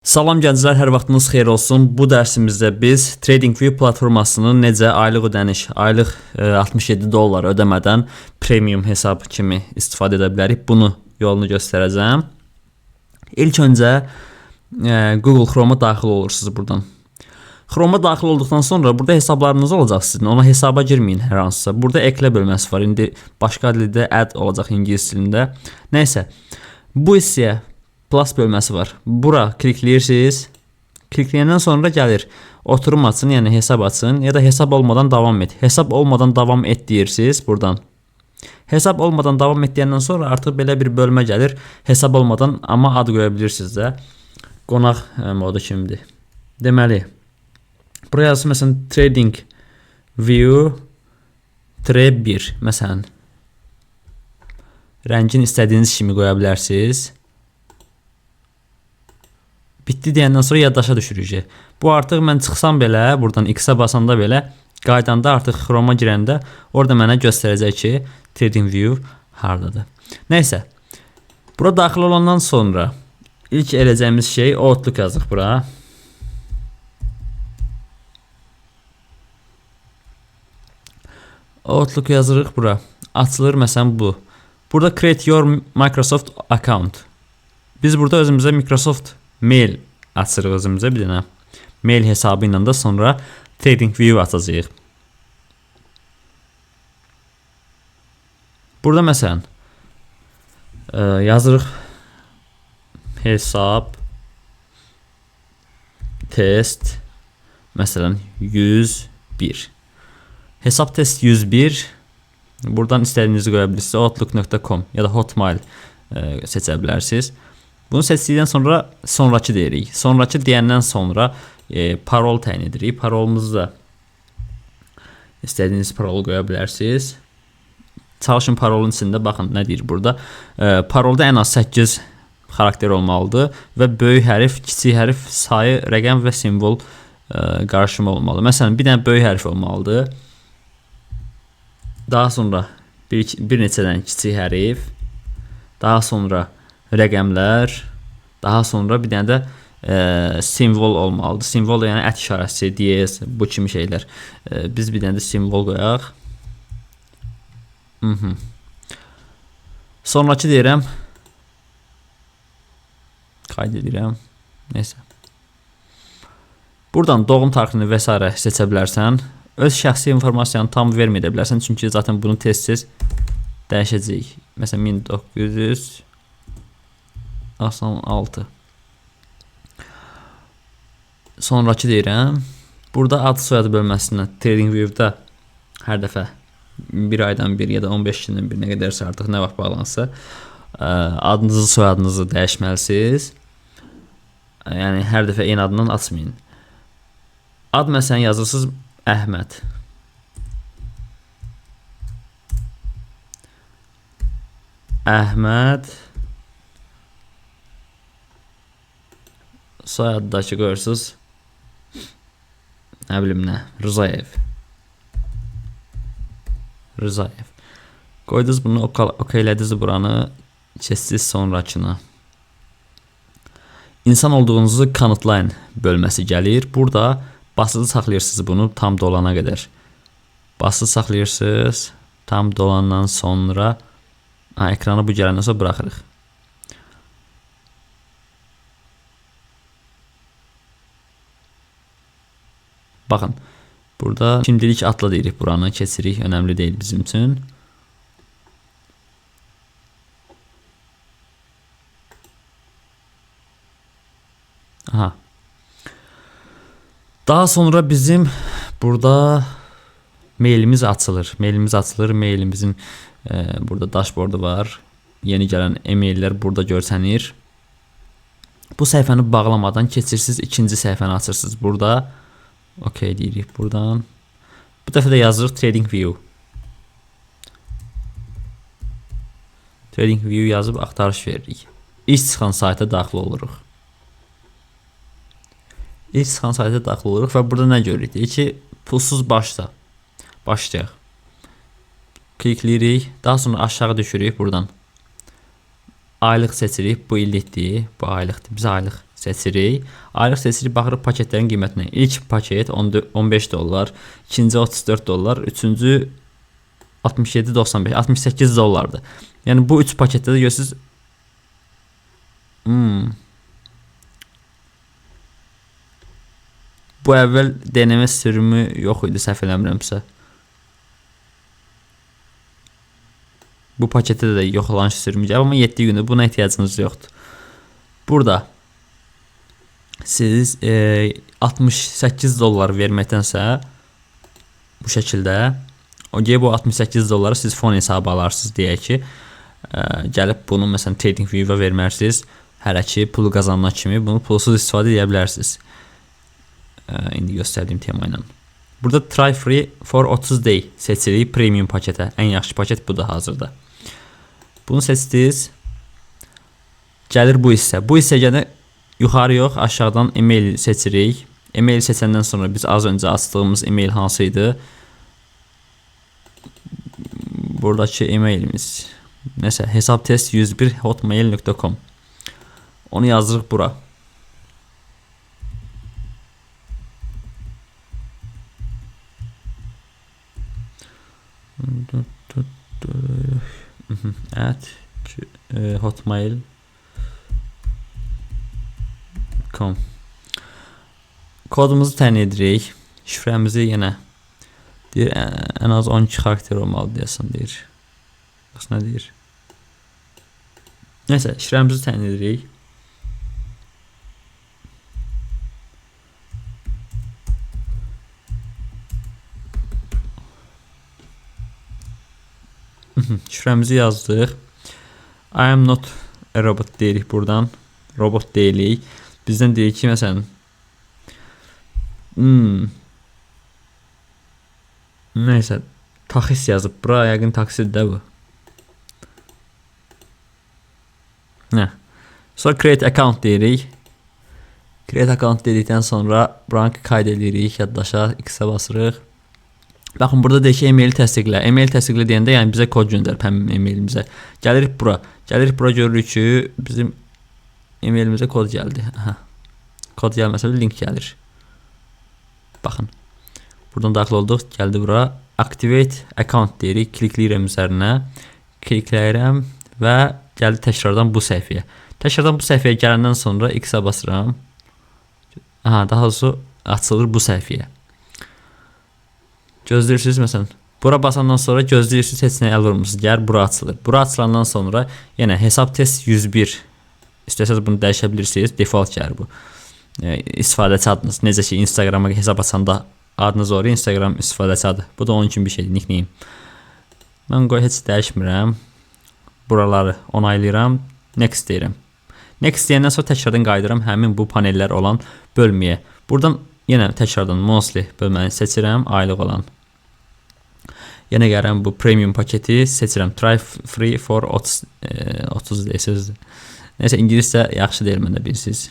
Salam gənclər, hər vaxtınız xeyir olsun. Bu dərsimizdə biz TradingView platformasının necə aylıq ödəniş, aylıq $67 ödəmədən premium hesab kimi istifadə edə bilərik, bunu yolunu göstərəcəm. İlk öncə Google Chrome'a daxil olursunuz buradan. Chrome'a daxil olduqdan sonra burada hesablarınız olacaq sizin. Ona hesaba girməyin hər hansısa. Burada eklə bölməsi var. İndi başqa dildə add olacaq ingilis dilində. Nəysə, bu hissəyə plus bölməsi var. Bura klikləyirsiniz. Klikləyəndən sonra gəlir oturum açın, yəni hesab açın ya da hesab olmadan davam et. Hesab olmadan davam et deyirsiniz buradan. Hesab olmadan davam et deyəndən sonra artıq belə bir bölmə gəlir. Hesab olmadan amma ad qoya bilirsiniz də. Qonaq modu kimidir. Deməli, buraya yazsın məsələn TradingView Tre1 məsələn. Rəngin istədiyiniz kimi qoya bilərsiniz. Bitdi deyəndən sonra yaddaşa düşürəcək. Bu artıq mən çıxsam belə, buradan X-ə basanda belə, qaydanda artıq Chrome'a girəndə orada mənə göstərəcək ki, TradingView hardadır. Nəysə, bura daxil olandan sonra ilk edəcəyimiz şey Outlook yazıq bura. Outlook yazırıq bura. Açılır məsələn bu. Burada Create Your Microsoft Account. Biz burada özümüzə Microsoft mail açırıq özümüzə bir dənə. Mail hesabı ilə də sonra TradingView açacağıq. Burada məsələn yazırıq hesab test məsələn 101. Hesab test 101. Buradan istədiyinizi qoya bilirsiniz. Outlook.com ya da Hotmail seçə bilərsiniz. Bunu seçdikdən sonra sonrakı deyirik. Sonrakı deyəndən sonra parol təyin edirik. Parolumuzu da istədiyiniz parolu qoya bilərsiniz. Çalışın parolun içində baxın nə deyir burada. Parolda ən az 8 xarakter olmalıdır və böyük hərf, kiçik hərf, sayı, rəqəm və simvol qarışımı olmalı. Məsələn, bir dənə böyük hərf olmalıdır. Daha sonra bir neçədən kiçik hərf, daha sonra rəqəmlər, daha sonra bir dənə də simvol olmalıdır. Simvol yəni ət işarəsi, DS, bu kimi şeylər. Biz bir dənə də simvol qoyaq. Sonrakı deyirəm. Qayd edirəm. Neysə. Buradan doğum tarixini və s. seçə bilərsən. Öz şəxsi informasiyanı tam verməyə bilərsən. Çünki zaten bunu tez-tez dəyişəcəyik. Məsələn, 1996. Sonrakı deyirəm. Burada ad soyadı bölməsində TradingView'da hər dəfə bir aydan bir ya da 15 gündən bir nə qədərsə artıq nə vaxt bağlansa adınızı, soyadınızı dəyişməlisiniz. Yəni hər dəfə eyni adından açmayın. Ad məsələn yazırsınız Əhməd. Əhməd. Soyaddakı qoyursunuz. Nə bilim nə? Rızayev. Rızayev. Qoydunuz bunu, okeylədiniz buranı, keçdiniz sonrakına. İnsan olduğunuzu kanıtlayın bölməsi gəlir. Burada basılı saxlayırsınız bunu tam dolana qədər. Basılı saxlayırsınız tam dolandan sonra ekranı bu gələndən sonra buraxırıq. Baxın, burada şimdilik atla deyirik buranı, keçirik, önəmli deyil bizim üçün. Aha. Daha sonra bizim burada mailimiz açılır. Mailimizin burada dashboardu var. Yeni gələn e-maillər burada görsənir. Bu səhifəni bağlamadan keçirsiniz, ikinci səhifəni açırsınız burada. Okey deyirik buradan. Bu dəfə də yazırıq TradingView. TradingView yazıb axtarış veririk. İlk çıxan sayta daxil oluruq. İlk çıxan sayta daxil oluruq və burada nə görürük? Deyir ki, pulsuz başla. Başlayaq. Klikləyirik. Daha sonra aşağı düşürük buradan. Aylıq seçirik. Bu illikdir. Bu aylıqdır. Biz aylıq seçirik. Aylıq seçirik, baxırıq paketlərin qiymətinə. İlk paket $15, ikinci $34, üçüncü $67.95, $68. Yəni bu 3 paketdə də görürsüz. Bu əvvəl deneme sürümü yox idi, səhv eləmirəmsə. Bu paketdə də yoxlanış sürümü gəlib, amma 7 gündür, buna ehtiyacınız yoxdur. Burada siz $68 verməkdənsə bu şəkildə bu $68 siz fon hesabı alarsınız deyək ki, gəlib bunu məsələn TradingView-a vermərsiniz. Hələ ki pul qazanana kimi bunu pulsuz istifadə edə bilərsiniz. İndi göstərdiyim tema ilə. Burada Try Free for 30 day seçirik premium paketə. Ən yaxşı paket budur hazırda. Bunu seçdiniz. Gəlir bu hissə. Bu hissə gəlir yuxarı yox, aşağıdan email seçirik. Email seçəndən sonra biz az öncə açdığımız email hansı idi? Buradakı emailimiz nəsə hesabtest101@hotmail.com. Onu yazdırıq bura. hotmail.com. Kodumuzu təyin edirik. Şifrəmizi yenə deyir, ən az 12 xarakter olmalı deyəsən deyir. Yoxsa nə deyir? Nəysə, şifrəmizi təyin edirik. Şifrəmizi yazdıq. I am not a robot deyirik buradan. Robot deyilik. Bizdən deyirik ki, məsələn nəysə, taxis yazıb. Bura yəqin taksidir də bu. Sonra create account deyirik. Create account dedikdən sonra buranı qayd edirik, yaddaşa, X-ə basırıq. Baxın, burada deyək ki, emaili təsdiqlə. Email təsdiqlə deyəndə, yəni bizə kod göndərib həmin emailimizə. Gəlirik bura. Gəlirik bura, görürük ki, bizim emailimizə kod gəldi. Kod gəlməsə də link gəlir. Baxın. Buradan daxil olduq, gəldi bura. Activate account deyirik. Klikləyirəm üzərinə. Klikləyirəm və gəldi təkrardan bu səhifəyə. Təkrardan bu səhifəyə gələndən sonra X-ə basıram. Daha doğrusu açılır bu səhifəyə. Gözləyirsiniz məsələn. Bura basandan sonra gözləyirsiniz, heç nəyə əl vurmursunuz. Gəlir bura açılır. Bura açılandan sonra yenə hesab test 101. İstəsəniz bunu dəyişə bilirsiniz. Default gəlir bu. İstifadəçi adınız. Necə ki Instagrama hesab açanda adınız olur, Instagram istifadəçi adı. Bu da onun üçün bir şeydir, nickname. Mən qoy heç dəyişmirəm. Buraları onaylayıram. Next deyirəm. Next deyəndən sonra təkrardan qayıdıram həmin bu panellər olan bölməyə. Buradan yenə təkrardan monthly bölməni seçirəm, aylıq olan. Yenə gəlirəm bu premium paketi seçirəm. Try free for 30 deyirsiniz. Nəysə, ingiliscə yaxşı deyil, mən də bilirsiniz.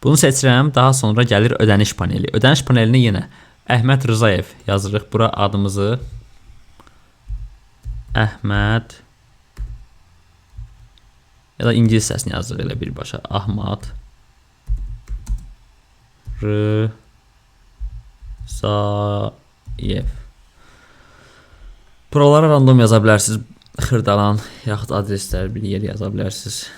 Bunu seçirəm, daha sonra gəlir ödəniş paneli. Ödəniş panelinə yenə Əhməd Rızayev yazırıq. Bura adımızı Əhməd ya da ingilis səsini yazırıq elə birbaşa. Ahmad Rızayev. Buralara random yaza bilərsiniz. Xırdalan yaxud adreslər bir yer yaza bilərsiniz.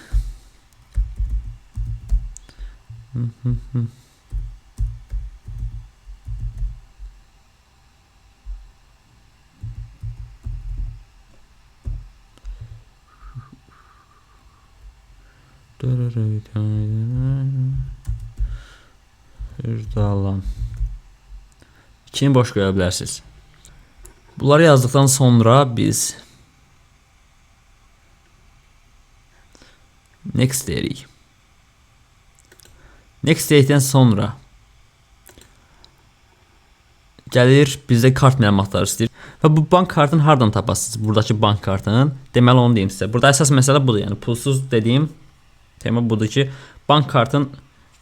Xırdalan. İkini boş qoya bilərsiniz. Bunları yazdıktan sonra biz next deyirik. Next dedikdən sonra gəlir bizdə kart məlumatları istəyir. Və bu bank kartını hardan tapasınız? Buradakı bank kartının. Deməli onu deyim sizə. Burada əsas məsələ budur. Yəni pulsuz dediyim tema budur ki, bank kartın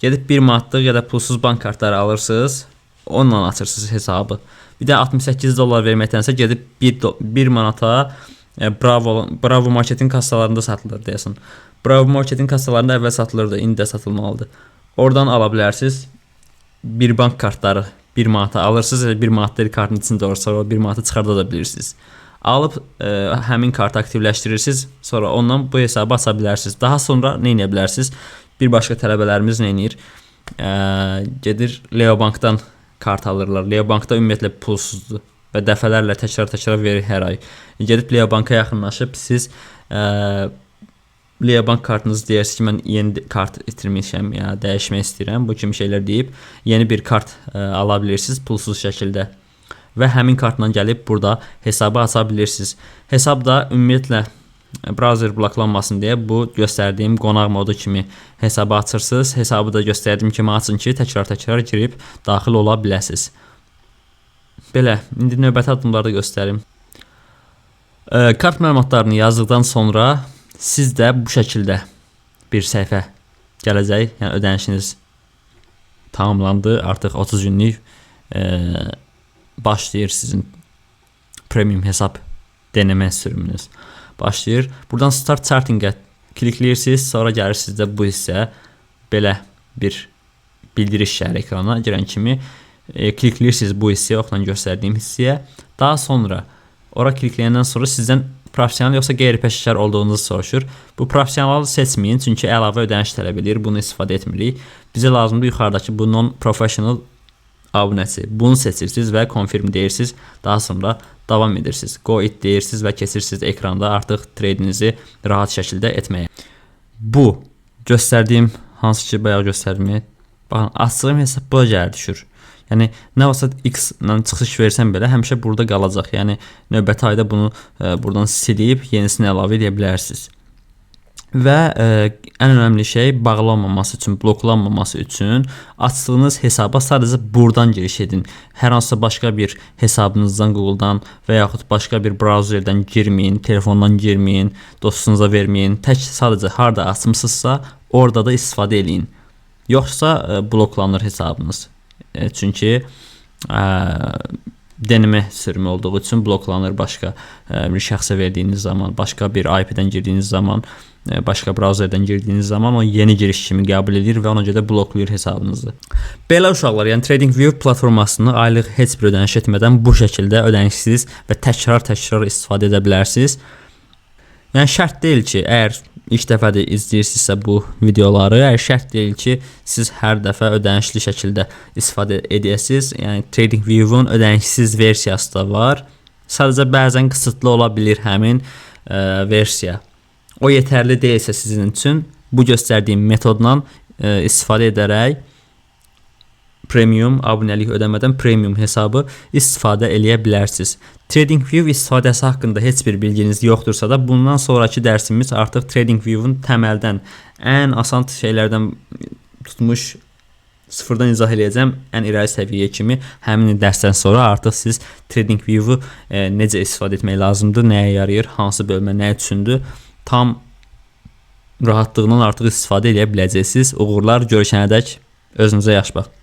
gedib 1 manatlıq ya da pulsuz bank kartları alırsınız. Onunla açırsınız hesabı. Bir də $68 verməkdənsə gedib 1 manata Bravo marketin kassalarında satılır deyəsən. Bravo Marketin kassalarında əvvəl satılırdı, indi də satılmalıdır. Oradan ala bilərsiniz. Bir bank kartları 1 manata alırsınız, 1 manatları kartın içində olur, sonra o 1 manatı çıxarda da bilirsiniz. Alıb həmin kartı aktivləşdirirsiniz, sonra ondan bu hesabı aça bilərsiniz. Daha sonra nə edə bilərsiniz? Bir başqa tələbələrimiz nə edir? Gedir Leo Bankdan kart alırlar. Leo Bankda ümumiyyətlə pulsuzdur və dəfələrlə təkrar verir hər ay. Gedib Leo Banka yaxınlaşıb siz Leo Bank kartınızı deyirsiniz ki, mən yeni kart itirmişəm, ya dəyişmək istəyirəm. Bu kimi şeylər deyib yeni bir kart ala bilirsiniz pulsuz şəkildə. Və həmin kartla gəlib burada hesabı aça bilirsiniz. Hesabda ümumiyyətlə browser bloklanmasın deyə bu göstərdiyim qonaq modu kimi hesabı açırsınız. Hesabı da göstərdiyim kimi açın ki, təkrar girib daxil ola biləsiniz. Belə, indi növbəti addımları göstərim. Kart məlumatlarını yazdıqdan sonra sizdə bu şəkildə bir səhifə gələcək. Yəni ödənişiniz tamamlandı. Artıq 30 günlük başlayır sizin premium hesab deneme sürümünüz. Başlayır. Buradan Start Charting'ə klikləyirsiniz. Sonra gəlirsiniz də bu hissə belə bir bildiriş şəhər ekrana girən kimi klikləyirsiniz bu hissəyə, oxlan göstərdiyim hissəyə. Daha sonra ora klikləyəndən sonra sizdən professional yoxsa qeyri-peşəkar olduğunuzu soruşur. Bu professionalı seçməyin, çünki əlavə ödəniş tələb edir. Bunu istifadə etmirik. Bizə lazımdır yuxarıdakı bu non-professional abunəsi. Bunu seçirsiniz və confirm deyirsiniz. Daha sonra davam edirsiniz. Go it deyirsiniz və keçirsiniz ekranda artıq tradinginizi rahat şəkildə etməyə. Bu göstərdiyim hansı ki bayaq göstərdim. Baxın, açdığım hesab bura gəlir düşür. Yəni nə varsa X-la çıxış versən belə həmişə burada qalacaq. Yəni növbəti ayda bunu buradan silib yenisini əlavə edə bilərsiniz. Və ən önəmli şey bağlanmaması üçün, bloklanmaması üçün açdığınız hesaba sadəcə buradan giriş edin. Hər hansısa başqa bir hesabınızdan Google-dan və yaxud başqa bir browserdən girməyin, telefondan girməyin, dostunuza verməyin. Tək sadəcə harda açmısınızsa orada da istifadə edin. Yoxsa bloklanır hesabınız. Çünki deneme sürümü olduğu üçün bloklanır başqa bir şəxsə verdiyiniz zaman, başqa bir IP-dən girdiyiniz zaman, başqa browserdən girdiyiniz zaman o yeni giriş kimi qəbul edir və ona görə bloklayır hesabınızı. Belə uşaqlar, yəni TradingView platformasını aylıq heç bir ödəniş etmədən bu şəkildə ödənişsiz və təkrar istifadə edə bilərsiniz. Yəni şərt deyil ki, əgər ilk dəfədir izləyirsinizsə bu videoları, şərt deyil ki, siz hər dəfə ödənişli şəkildə istifadə edəsiniz. Yəni TradingView-un ödənişsiz versiyası da var. Sadəcə bəzən qısıtlı ola bilir həmin versiya. O yetərli deyilsə sizin üçün bu göstərdiyim metodla istifadə edərək premium abunəlik ödəmədən premium hesabı istifadə eləyə bilərsiniz. TradingView istifadəsi haqqında heç bir bilginiz yoxdursa da bundan sonraki dərsimiz artıq TradingView-un təməldən ən asan şeylərdən tutmuş sıfırdan izah eləyəcəm ən irəli səviyyə kimi. Həmin dərsdən sonra artıq siz TradingView-u necə istifadə etmək lazımdır, nəyə yarayır, hansı bölmə nə üçündür, tam rahatlığından artıq istifadə edə biləcəksiniz. Uğurlar, görüşənədək özünüzə yaxşı baxın.